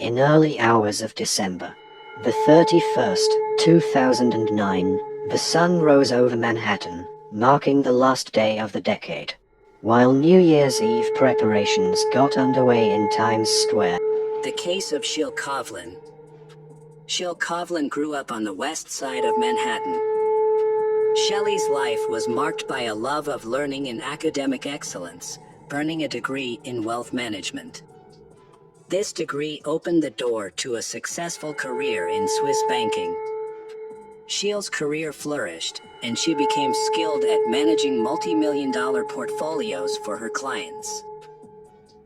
In early hours of December, the 31st, 2009, the sun rose over Manhattan, marking the last day of the decade, while New Year's Eve preparations got underway in Times Square. The case of Sheil Kovlin. Sheil Kovlin grew up on the west side of Manhattan. Shelley's life was marked by a love of learning and academic excellence, earning a degree in wealth management. This degree opened the door to a successful career in Swiss banking. Sheil's career flourished, and she became skilled at managing multi-million-dollar portfolios for her clients.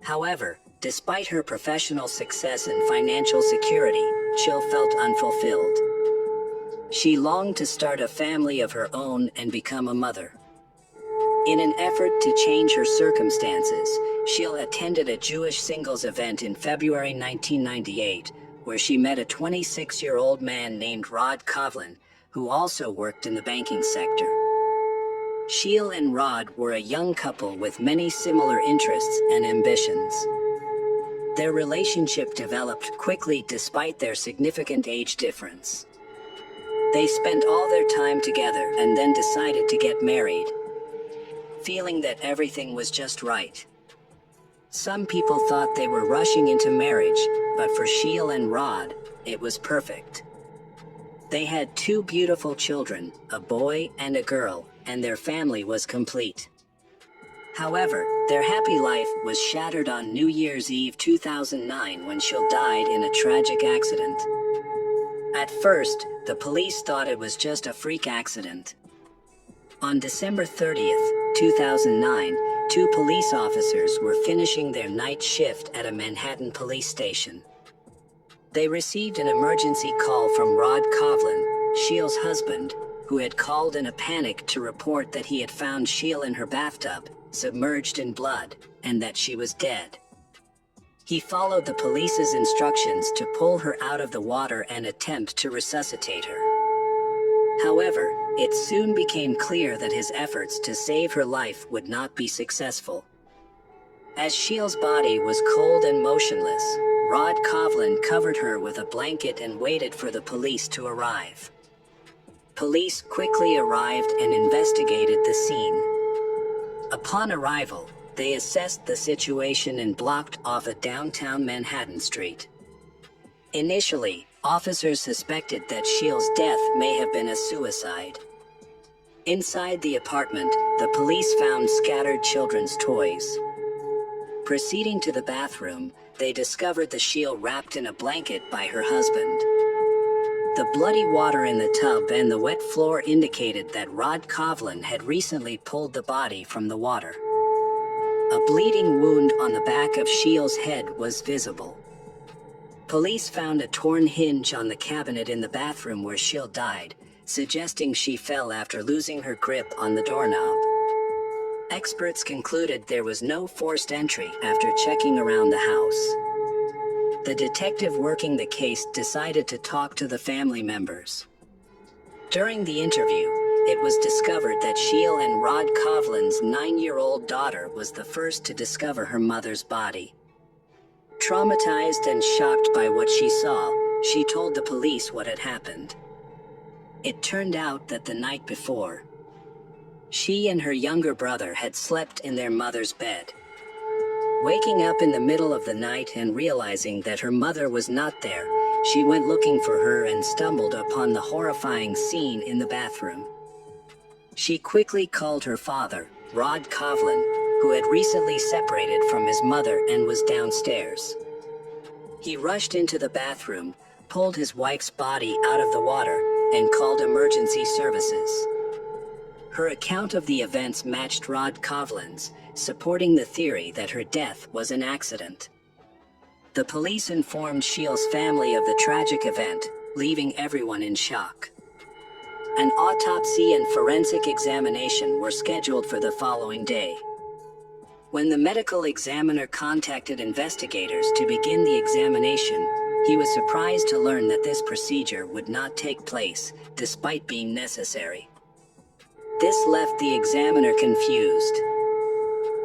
However, despite her professional success and financial security, Sheil felt unfulfilled. She longed to start a family of her own and become a mother. In an effort to change her circumstances, Sheil attended a Jewish singles event in February 1998, where she met a 26-year-old man named Rod Kovlin, who also worked in the banking sector. Sheil and Rod were a young couple with many similar interests and ambitions. Their relationship developed quickly despite their significant age difference. They spent all their time together and then decided to get married, feeling that everything was just right. Some people thought they were rushing into marriage, but for Sheil and Rod, it was perfect. They had two beautiful children, a boy and a girl, and their family was complete. However, their happy life was shattered on New Year's Eve 2009 when Sheil died in a tragic accident. At first, the police thought it was just a freak accident. On December 30th, 2009, two police officers were finishing their night shift at a Manhattan police station. They received an emergency call from Rod Kovlin, Sheil's husband, who had called in a panic to report that he had found Sheil in her bathtub, submerged in blood, and that she was dead. He followed the police's instructions to pull her out of the water and attempt to resuscitate her. However, it soon became clear that his efforts to save her life would not be successful. As Sheil's body was cold and motionless, Rod Kovlin covered her with a blanket and waited for the police to arrive. Police quickly arrived and investigated the scene. Upon arrival, they assessed the situation and blocked off a downtown Manhattan street. Initially, officers suspected that Sheil's death may have been a suicide. Inside the apartment, the police found scattered children's toys. Proceeding to the bathroom, they discovered the Sheil wrapped in a blanket by her husband. The bloody water in the tub and the wet floor indicated that Rod Kovlin had recently pulled the body from the water. A bleeding wound on the back of Sheil's head was visible. Police found a torn hinge on the cabinet in the bathroom where Sheil died, suggesting she fell after losing her grip on the doorknob. Experts concluded there was no forced entry after checking around the house. The detective working the case decided to talk to the family members. During the interview, it was discovered that Sheil and Rod Kovlin's 9-year-old daughter was the first to discover her mother's body. Traumatized and shocked by what she saw, she told the police what had happened. It turned out that the night before, she and her younger brother had slept in their mother's bed. Waking up in the middle of the night and realizing that her mother was not there, she went looking for her and stumbled upon the horrifying scene in the bathroom. She quickly called her father, Rod Kovlin, who had recently separated from his mother and was downstairs. He rushed into the bathroom, pulled his wife's body out of the water, and called emergency services. Her account of the events matched Rod Kovlin's, supporting the theory that her death was an accident. The police informed Sheil's family of the tragic event, leaving everyone in shock. An autopsy and forensic examination were scheduled for the following day. When the medical examiner contacted investigators to begin the examination, he was surprised to learn that this procedure would not take place, despite being necessary. This left the examiner confused.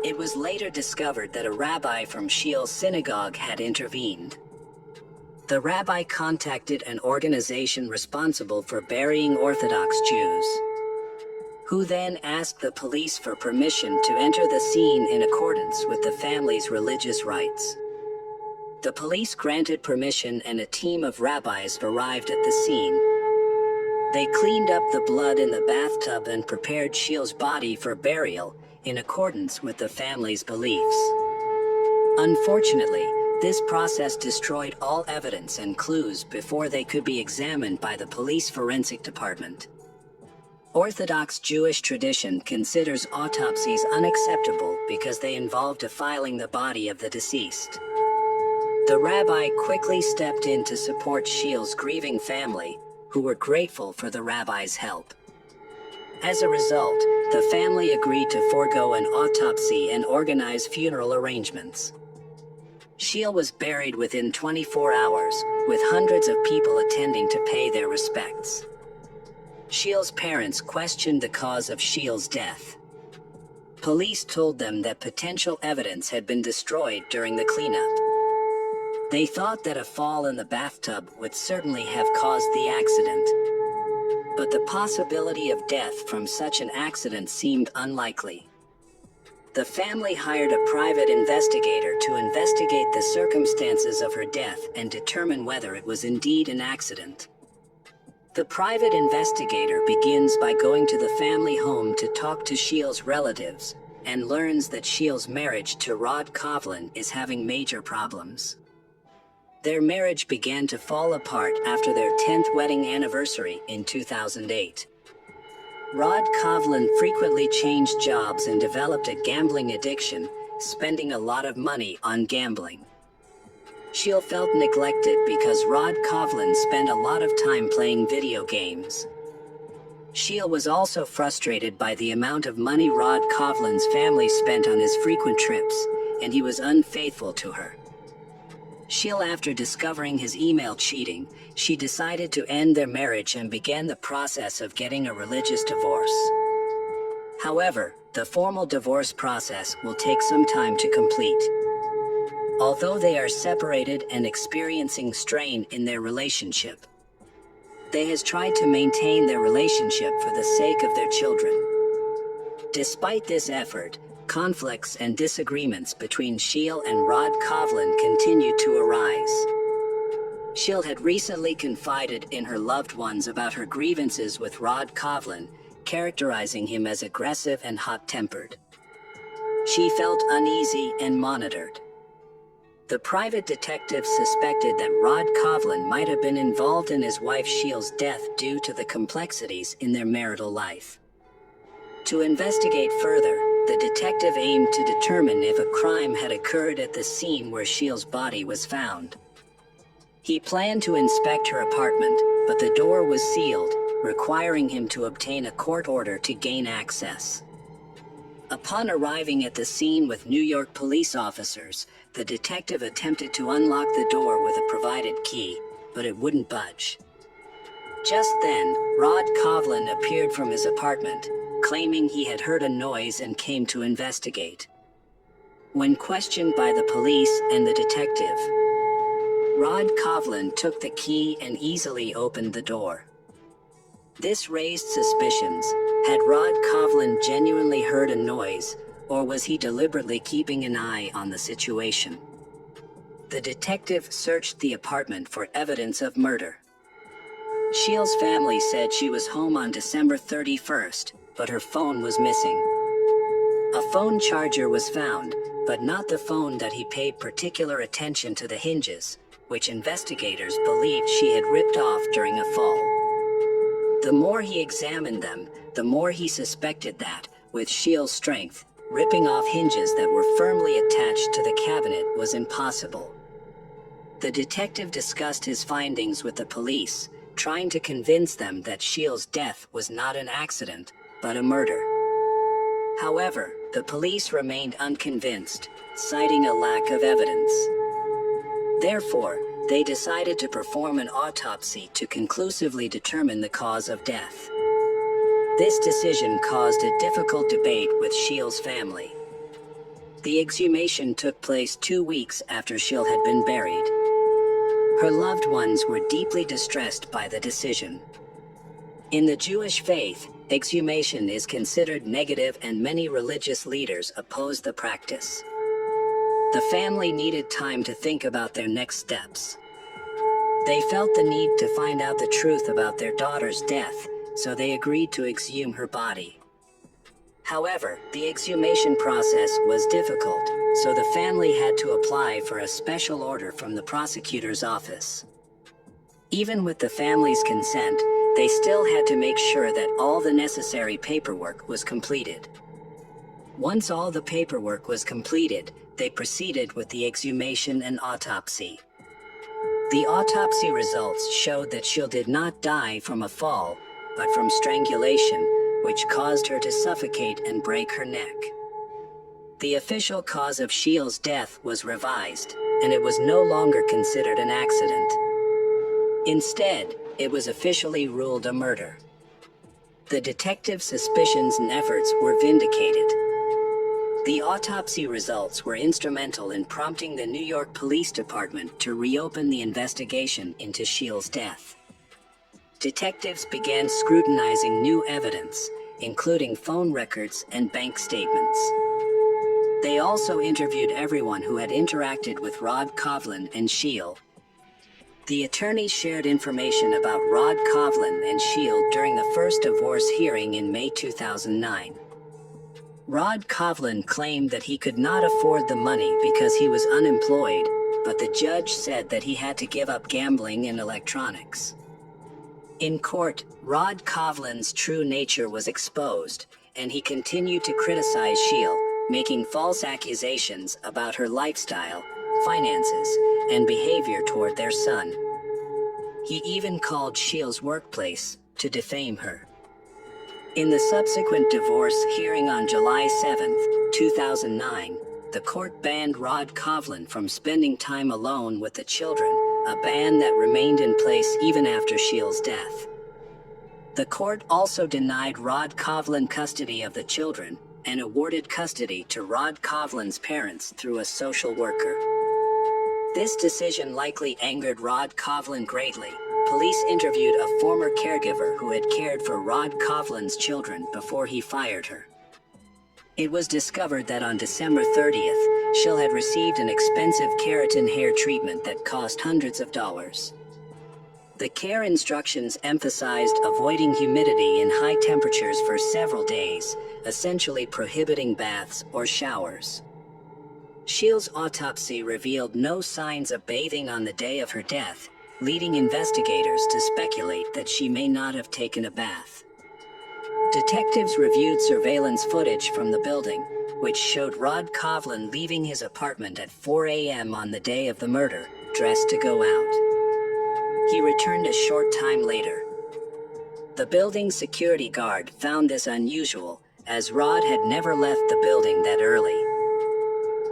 It was later discovered that a rabbi from Sheil's synagogue had intervened. The rabbi contacted an organization responsible for burying Orthodox Jews, who then asked the police for permission to enter the scene in accordance with the family's religious rites. The police granted permission and a team of rabbis arrived at the scene. They cleaned up the blood in the bathtub and prepared Shiel's body for burial in accordance with the family's beliefs. Unfortunately, this process destroyed all evidence and clues before they could be examined by the police forensic department. Orthodox Jewish tradition considers autopsies unacceptable because they involve defiling the body of the deceased. The rabbi quickly stepped in to support Shiel's grieving family, who were grateful for the rabbi's help. As a result, the family agreed to forego an autopsy and organize funeral arrangements. Shiel was buried within 24 hours, with hundreds of people attending to pay their respects. Shiel's parents questioned the cause of Shiel's death. Police told them that potential evidence had been destroyed during the cleanup. They thought that a fall in the bathtub would certainly have caused the accident. But the possibility of death from such an accident seemed unlikely. The family hired a private investigator to investigate the circumstances of her death and determine whether it was indeed an accident. The private investigator begins by going to the family home to talk to Shiel's relatives and learns that Shiel's marriage to Rod Coughlin is having major problems. Their marriage began to fall apart after their 10th wedding anniversary in 2008. Rod Coughlin frequently changed jobs and developed a gambling addiction, spending a lot of money on gambling. Shiel felt neglected because Rod Coughlin spent a lot of time playing video games. Shiel was also frustrated by the amount of money Rod Coughlin's family spent on his frequent trips, and he was unfaithful to her. Shiel, after discovering his email cheating, she decided to end their marriage and began the process of getting a religious divorce. However, the formal divorce process will take some time to complete. Although they are separated and experiencing strain in their relationship, they has tried to maintain their relationship for the sake of their children. Despite this effort, conflicts and disagreements between Shiel and Rod Coughlin continued to arise. Shiel had recently confided in her loved ones about her grievances with Rod Coughlin, characterizing him as aggressive and hot-tempered. She felt uneasy and monitored. The private detective suspected that Rod Coughlin might have been involved in his wife Shiel's death due to the complexities in their marital life. To investigate further, the detective aimed to determine if a crime had occurred at the scene where Shiel's body was found. He planned to inspect her apartment, but the door was sealed, requiring him to obtain a court order to gain access. Upon arriving at the scene with New York police officers, the detective attempted to unlock the door with a provided key, but it wouldn't budge. Just then, Rod Coughlin appeared from his apartment, claiming he had heard a noise and came to investigate. When questioned by the police and the detective, Rod Coughlin took the key and easily opened the door. This raised suspicions. Had Rod Coughlin genuinely heard a noise, or was he deliberately keeping an eye on the situation? The detective searched the apartment for evidence of murder. Shiel's family said she was home on December 31st, but her phone was missing. A phone charger was found, but not the phone that he paid particular attention to the hinges, which investigators believed she had ripped off during a fall. The more he examined them, the more he suspected that, with Shiel's strength, ripping off hinges that were firmly attached to the cabinet was impossible. The detective discussed his findings with the police, trying to convince them that Shiel's death was not an accident, but a murder. However, the police remained unconvinced, citing a lack of evidence. Therefore, they decided to perform an autopsy to conclusively determine the cause of death. This decision caused a difficult debate with Shiel's family. The exhumation took place 2 weeks after Shiel had been buried. Her loved ones were deeply distressed by the decision. In the Jewish faith, exhumation is considered negative and many religious leaders oppose the practice. The family needed time to think about their next steps. They felt the need to find out the truth about their daughter's death, so they agreed to exhume her body. However, the exhumation process was difficult, so the family had to apply for a special order from the prosecutor's office. Even with the family's consent, they still had to make sure that all the necessary paperwork was completed. Once all the paperwork was completed, they proceeded with the exhumation and autopsy. The autopsy results showed that Sheil did not die from a fall, but from strangulation, which caused her to suffocate and break her neck. The official cause of Sheil's death was revised, and it was no longer considered an accident. Instead, it was officially ruled a murder. The detective's suspicions and efforts were vindicated. The autopsy results were instrumental in prompting the New York Police Department to reopen the investigation into Sheil's death. Detectives began scrutinizing new evidence, including phone records and bank statements. They also interviewed everyone who had interacted with Rod Coughlin and Sheil. The attorneys shared information about Rod Coughlin and Sheil during the first divorce hearing in May 2009. Rod Coughlin claimed that he could not afford the money because he was unemployed, but the judge said that he had to give up gambling and electronics. In court, Rod Coughlin's true nature was exposed, and he continued to criticize Sheil, making false accusations about her lifestyle, finances, and behavior toward their son. He even called Sheil's workplace to defame her. In the subsequent divorce hearing on July 7, 2009, the court banned Rod Coughlin from spending time alone with the children, a ban that remained in place even after Sheil's death. The court also denied Rod Coughlin custody of the children and awarded custody to Rod Coughlin's parents through a social worker. This decision likely angered Rod Coughlin greatly. Police interviewed a former caregiver who had cared for Rod Coughlin's children before he fired her. It was discovered that on December 30th, Sheil had received an expensive keratin hair treatment that cost hundreds of dollars. The care instructions emphasized avoiding humidity in high temperatures for several days, essentially prohibiting baths or showers. Sheil's autopsy revealed no signs of bathing on the day of her death, leading investigators to speculate that she may not have taken a bath. Detectives reviewed surveillance footage from the building, which showed Rod Coughlin leaving his apartment at 4 a.m. on the day of the murder, dressed to go out. He returned a short time later. The building's security guard found this unusual, as Rod had never left the building that early.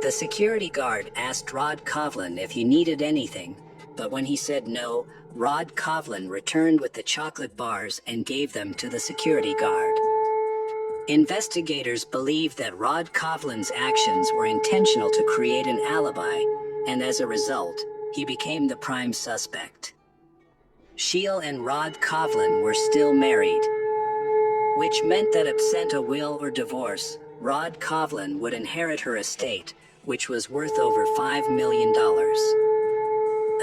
The security guard asked Rod Coughlin if he needed anything, but when he said no, Rod Coughlin returned with the chocolate bars and gave them to the security guard. Investigators believe that Rod Coughlin's actions were intentional to create an alibi, and as a result, he became the prime suspect. Sheil and Rod Coughlin were still married, which meant that absent a will or divorce, Rod Coughlin would inherit her estate, which was worth over $5 million.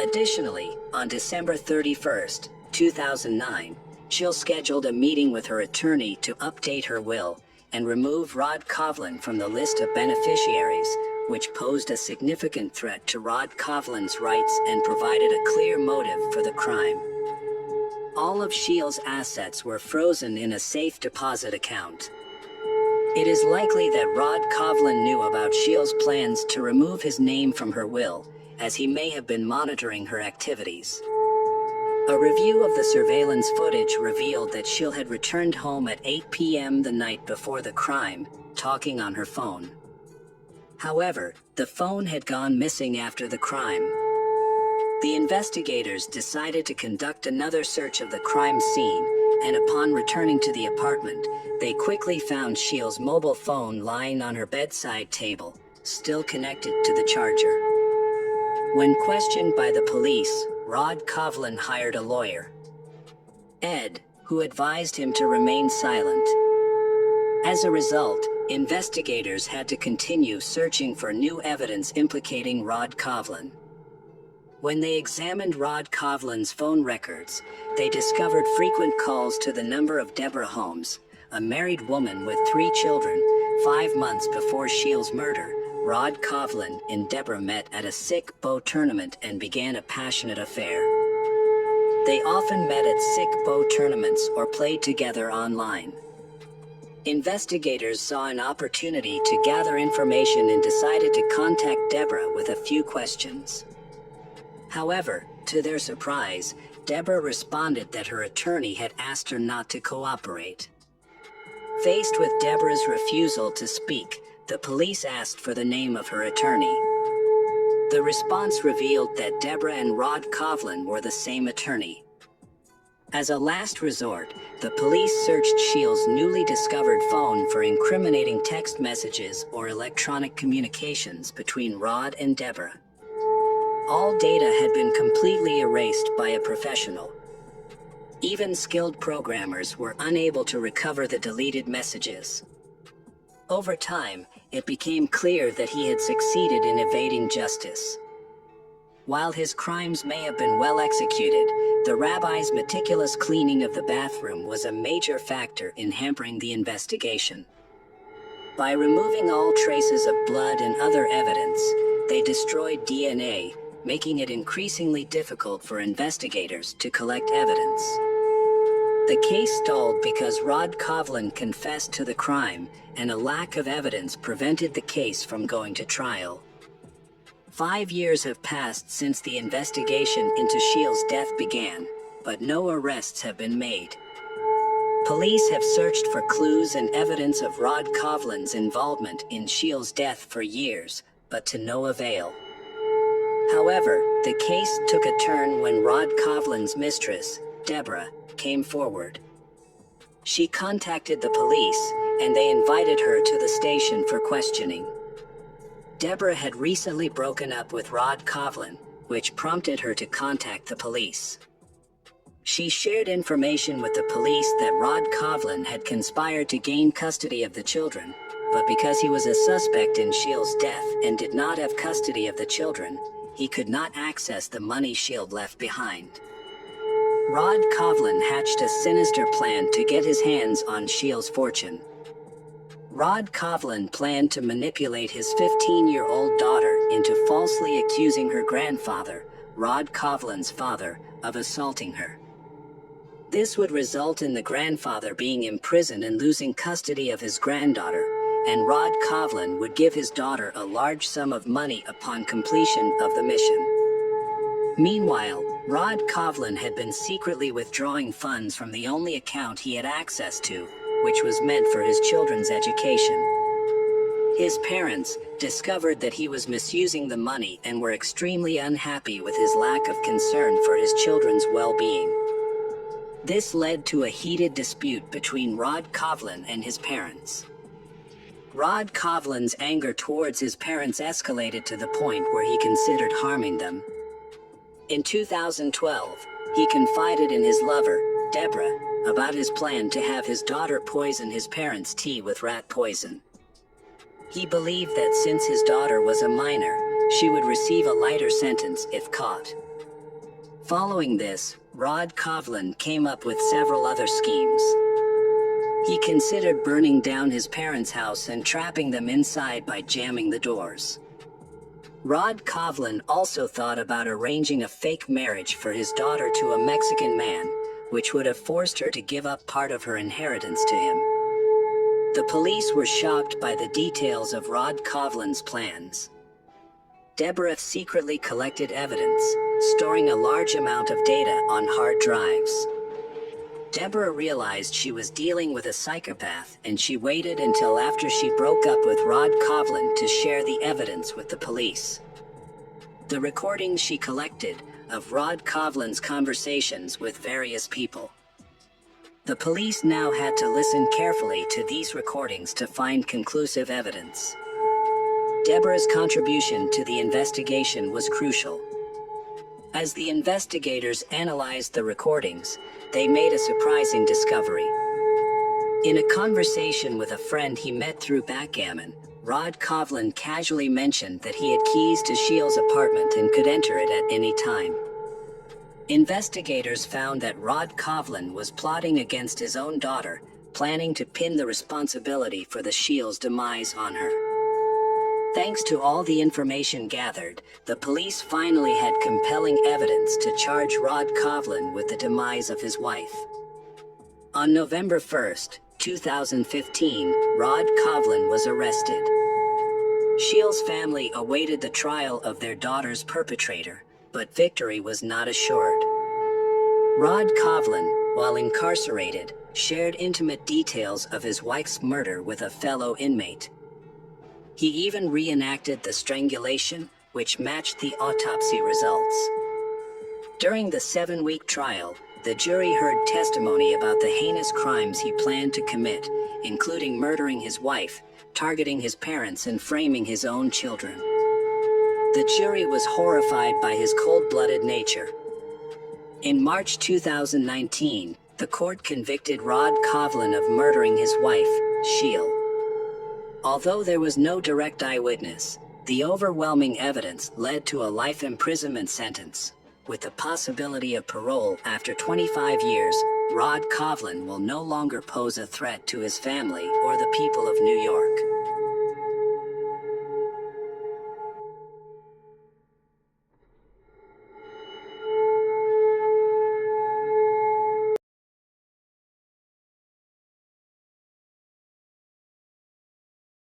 Additionally, on December 31, 2009, Sheil scheduled a meeting with her attorney to update her will and remove Rod Coughlin from the list of beneficiaries, which posed a significant threat to Rod Coughlin's rights and provided a clear motive for the crime. All of Sheil's assets were frozen in a safe deposit account. It is likely that Rod Coughlin knew about Sheil's plans to remove his name from her will, as he may have been monitoring her activities. A review of the surveillance footage revealed that Sheil had returned home at 8 p.m. the night before the crime, talking on her phone. However, the phone had gone missing after the crime. The investigators decided to conduct another search of the crime scene, and upon returning to the apartment, they quickly found Sheil's mobile phone lying on her bedside table, still connected to the charger. When questioned by the police, Rod Coughlin hired a lawyer, Ed, who advised him to remain silent. As a result, investigators had to continue searching for new evidence implicating Rod Coughlin. When they examined Rod Coughlin's phone records, they discovered frequent calls to the number of Deborah Holmes, a married woman with 3 children. 5 months before Shields' murder, Rod Coughlin and Deborah met at a sick bow tournament and began a passionate affair. They often met at sick bow tournaments or played together online. Investigators saw an opportunity to gather information and decided to contact Deborah with a few questions. However, to their surprise, Deborah responded that her attorney had asked her not to cooperate. Faced with Deborah's refusal to speak, the police asked for the name of her attorney. The response revealed that Deborah and Rod Coughlin were the same attorney. As a last resort, the police searched Shields' newly discovered phone for incriminating text messages or electronic communications between Rod and Deborah. All data had been completely erased by a professional. Even skilled programmers were unable to recover the deleted messages. Over time, it became clear that he had succeeded in evading justice. While his crimes may have been well executed, the rabbi's meticulous cleaning of the bathroom was a major factor in hampering the investigation. By removing all traces of blood and other evidence, they destroyed DNA, making it increasingly difficult for investigators to collect evidence. The case stalled because Rod Coughlin confessed to the crime, and a lack of evidence prevented the case from going to trial. 5 years have passed since the investigation into Shields' death began, but no arrests have been made. Police have searched for clues and evidence of Rod Coughlin's involvement in Shields' death for years, but to no avail. However, the case took a turn when Rod Coughlin's mistress, Deborah, came forward. She contacted the police, and they invited her to the station for questioning. Deborah had recently broken up with Rod Coughlin, which prompted her to contact the police. She shared information with the police that Rod Coughlin had conspired to gain custody of the children, but because he was a suspect in Shields' death and did not have custody of the children, he could not access the money Shield left behind. Rod Coughlin hatched a sinister plan to get his hands on Shields' fortune. Rod Coughlin planned to manipulate his 15-year-old daughter into falsely accusing her grandfather, Rod Coughlin's father, of assaulting her. This would result in the grandfather being imprisoned and losing custody of his granddaughter, and Rod Coughlin would give his daughter a large sum of money upon completion of the mission. Meanwhile, Rod Coughlin had been secretly withdrawing funds from the only account he had access to, which was meant for his children's education. His parents discovered that he was misusing the money and were extremely unhappy with his lack of concern for his children's well-being. This led to a heated dispute between Rod Coughlin and his parents. Rod Coughlin's anger towards his parents escalated to the point where he considered harming them. In 2012, he confided in his lover, Deborah, about his plan to have his daughter poison his parents' tea with rat poison. He believed that since his daughter was a minor, she would receive a lighter sentence if caught. Following this, Rod Coughlin came up with several other schemes. He considered burning down his parents' house and trapping them inside by jamming the doors. Rod Coughlin also thought about arranging a fake marriage for his daughter to a Mexican man, which would have forced her to give up part of her inheritance to him. The police were shocked by the details of Rod Coughlin's plans. Deborah secretly collected evidence, storing a large amount of data on hard drives. Deborah realized she was dealing with a psychopath, and she waited until after she broke up with Rod Coughlin to share the evidence with the police. The recordings she collected of Rod Coughlin's conversations with various people. The police now had to listen carefully to these recordings to find conclusive evidence. Deborah's contribution to the investigation was crucial. As the investigators analyzed the recordings, they made a surprising discovery. In a conversation with a friend he met through backgammon, Rod Coughlin casually mentioned that he had keys to Shields' apartment and could enter it at any time. Investigators found that Rod Coughlin was plotting against his own daughter, planning to pin the responsibility for the Shields' demise on her. Thanks to all the information gathered, the police finally had compelling evidence to charge Rod Coughlin with the demise of his wife. On November 1st, 2015, Rod Coughlin was arrested. Shields' family awaited the trial of their daughter's perpetrator, but victory was not assured. Rod Coughlin, while incarcerated, shared intimate details of his wife's murder with a fellow inmate. He even reenacted the strangulation, which matched the autopsy results. During the 7-week trial, the jury heard testimony about the heinous crimes he planned to commit, including murdering his wife, targeting his parents, and framing his own children. The jury was horrified by his cold-blooded nature. In March 2019, the court convicted Rod Coughlin of murdering his wife, Shields. Although there was no direct eyewitness, the overwhelming evidence led to a life imprisonment sentence. With the possibility of parole after 25 years, Rod Coughlin will no longer pose a threat to his family or the people of New York.